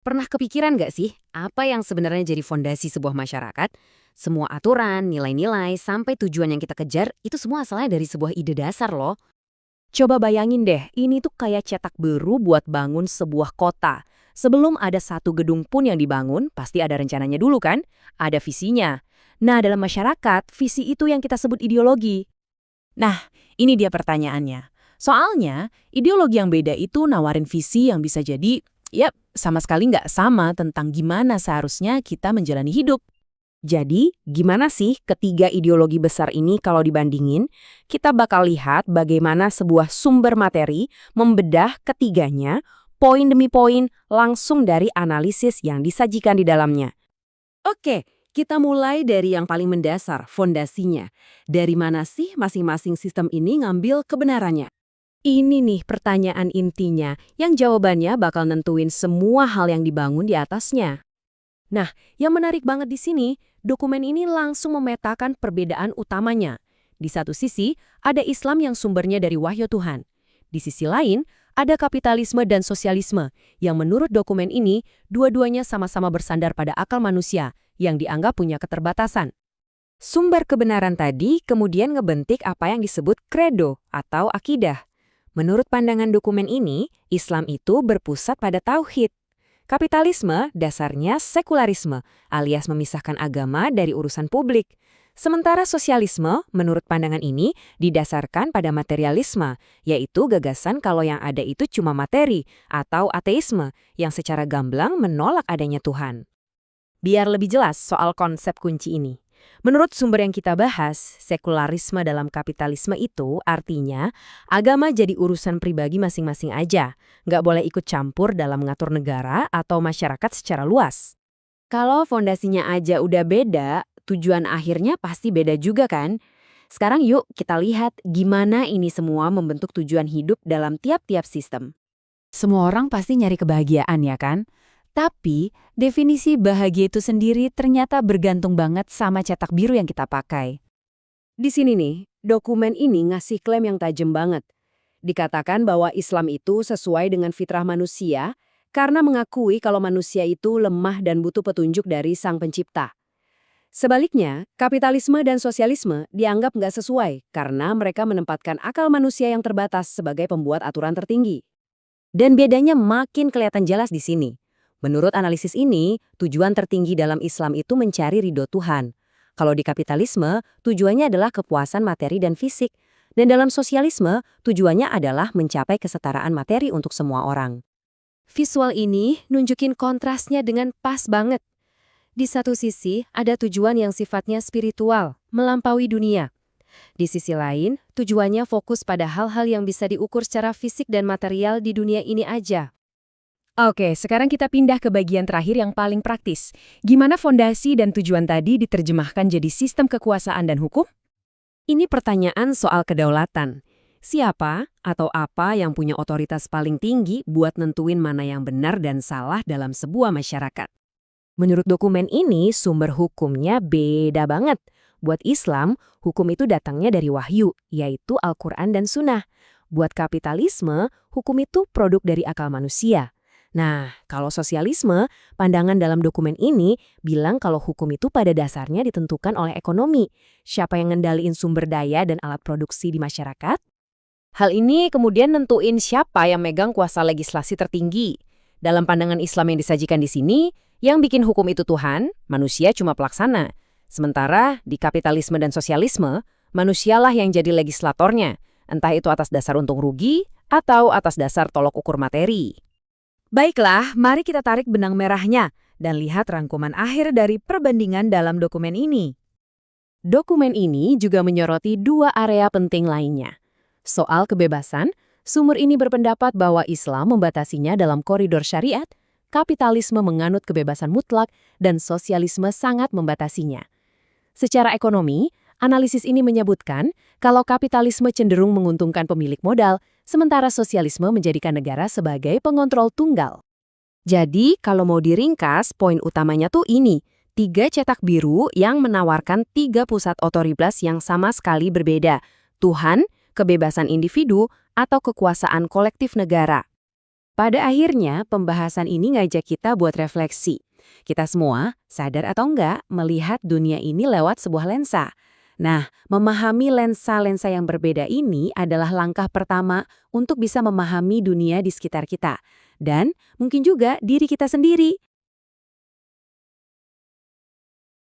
Pernah kepikiran nggak sih, apa yang sebenarnya jadi fondasi sebuah masyarakat? Semua aturan, nilai-nilai, sampai tujuan yang kita kejar, itu semua asalnya dari sebuah ide dasar loh. Coba bayangin deh, ini tuh kayak cetak biru buat bangun sebuah kota. Sebelum ada satu gedung pun yang dibangun, pasti ada rencananya dulu kan? Ada visinya. Nah, dalam masyarakat, visi itu yang kita sebut ideologi. Nah, ini dia pertanyaannya. Soalnya, ideologi yang beda itu nawarin visi yang bisa jadi, ya, sama sekali nggak sama tentang gimana seharusnya kita menjalani hidup. Jadi, gimana sih ketiga ideologi besar ini kalau dibandingin? Kita bakal lihat bagaimana sebuah sumber materi membedah ketiganya, poin demi poin, langsung dari analisis yang disajikan di dalamnya. Oke, kita mulai dari yang paling mendasar, fondasinya. Dari mana sih masing-masing sistem ini ngambil kebenarannya? Ini nih pertanyaan intinya, yang jawabannya bakal nentuin semua hal yang dibangun di atasnya. Nah, yang menarik banget di sini, dokumen ini langsung memetakan perbedaan utamanya. Di satu sisi, ada Islam yang sumbernya dari wahyu Tuhan. Di sisi lain, ada kapitalisme dan sosialisme, yang menurut dokumen ini, dua-duanya sama-sama bersandar pada akal manusia, yang dianggap punya keterbatasan. Sumber kebenaran tadi kemudian ngebentik apa yang disebut kredo atau akidah. Menurut pandangan dokumen ini, Islam itu berpusat pada tauhid. Kapitalisme dasarnya sekularisme, alias memisahkan agama dari urusan publik. Sementara sosialisme, menurut pandangan ini, didasarkan pada materialisme, yaitu gagasan kalau yang ada itu cuma materi, atau ateisme, yang secara gamblang menolak adanya Tuhan. Biar lebih jelas soal konsep kunci ini. Menurut sumber yang kita bahas, sekularisme dalam kapitalisme itu artinya agama jadi urusan pribadi masing-masing aja, nggak boleh ikut campur dalam mengatur negara atau masyarakat secara luas. Kalau fondasinya aja udah beda, tujuan akhirnya pasti beda juga kan? Sekarang yuk kita lihat gimana ini semua membentuk tujuan hidup dalam tiap-tiap sistem. Semua orang pasti nyari kebahagiaan ya kan? Tapi, definisi bahagia itu sendiri ternyata bergantung banget sama cetak biru yang kita pakai. Di sini nih, dokumen ini ngasih klaim yang tajam banget. Dikatakan bahwa Islam itu sesuai dengan fitrah manusia karena mengakui kalau manusia itu lemah dan butuh petunjuk dari Sang Pencipta. Sebaliknya, kapitalisme dan sosialisme dianggap nggak sesuai karena mereka menempatkan akal manusia yang terbatas sebagai pembuat aturan tertinggi. Dan bedanya makin kelihatan jelas di sini. Menurut analisis ini, tujuan tertinggi dalam Islam itu mencari ridho Tuhan. Kalau di kapitalisme, tujuannya adalah kepuasan materi dan fisik. Dan dalam sosialisme, tujuannya adalah mencapai kesetaraan materi untuk semua orang. Visual ini nunjukin kontrasnya dengan pas banget. Di satu sisi, ada tujuan yang sifatnya spiritual, melampaui dunia. Di sisi lain, tujuannya fokus pada hal-hal yang bisa diukur secara fisik dan material di dunia ini aja. Oke, sekarang kita pindah ke bagian terakhir yang paling praktis. Gimana fondasi dan tujuan tadi diterjemahkan jadi sistem kekuasaan dan hukum? Ini pertanyaan soal kedaulatan. Siapa atau apa yang punya otoritas paling tinggi buat nentuin mana yang benar dan salah dalam sebuah masyarakat? Menurut dokumen ini, sumber hukumnya beda banget. Buat Islam, hukum itu datangnya dari wahyu, yaitu Al-Quran dan Sunnah. Buat kapitalisme, hukum itu produk dari akal manusia. Nah, kalau sosialisme, pandangan dalam dokumen ini bilang kalau hukum itu pada dasarnya ditentukan oleh ekonomi. Siapa yang ngendaliin sumber daya dan alat produksi di masyarakat? Hal ini kemudian nentuin siapa yang megang kuasa legislasi tertinggi. Dalam pandangan Islam yang disajikan di sini, yang bikin hukum itu Tuhan, manusia cuma pelaksana. Sementara di kapitalisme dan sosialisme, manusialah yang jadi legislatornya, entah itu atas dasar untung rugi atau atas dasar tolok ukur materi. Baiklah, mari kita tarik benang merahnya dan lihat rangkuman akhir dari perbandingan dalam dokumen ini. Dokumen ini juga menyoroti dua area penting lainnya. Soal kebebasan, sumber ini berpendapat bahwa Islam membatasinya dalam koridor syariat, kapitalisme menganut kebebasan mutlak, dan sosialisme sangat membatasinya. Secara ekonomi, analisis ini menyebutkan kalau kapitalisme cenderung menguntungkan pemilik modal, sementara sosialisme menjadikan negara sebagai pengontrol tunggal. Jadi, kalau mau diringkas, poin utamanya tuh ini, 3 cetak biru yang menawarkan 3 pusat otoritas yang sama sekali berbeda, Tuhan, kebebasan individu, atau kekuasaan kolektif negara. Pada akhirnya, pembahasan ini ngajak kita buat refleksi. Kita semua, sadar atau enggak, melihat dunia ini lewat sebuah lensa. Nah, memahami lensa-lensa yang berbeda ini adalah langkah pertama untuk bisa memahami dunia di sekitar kita. Dan mungkin juga diri kita sendiri.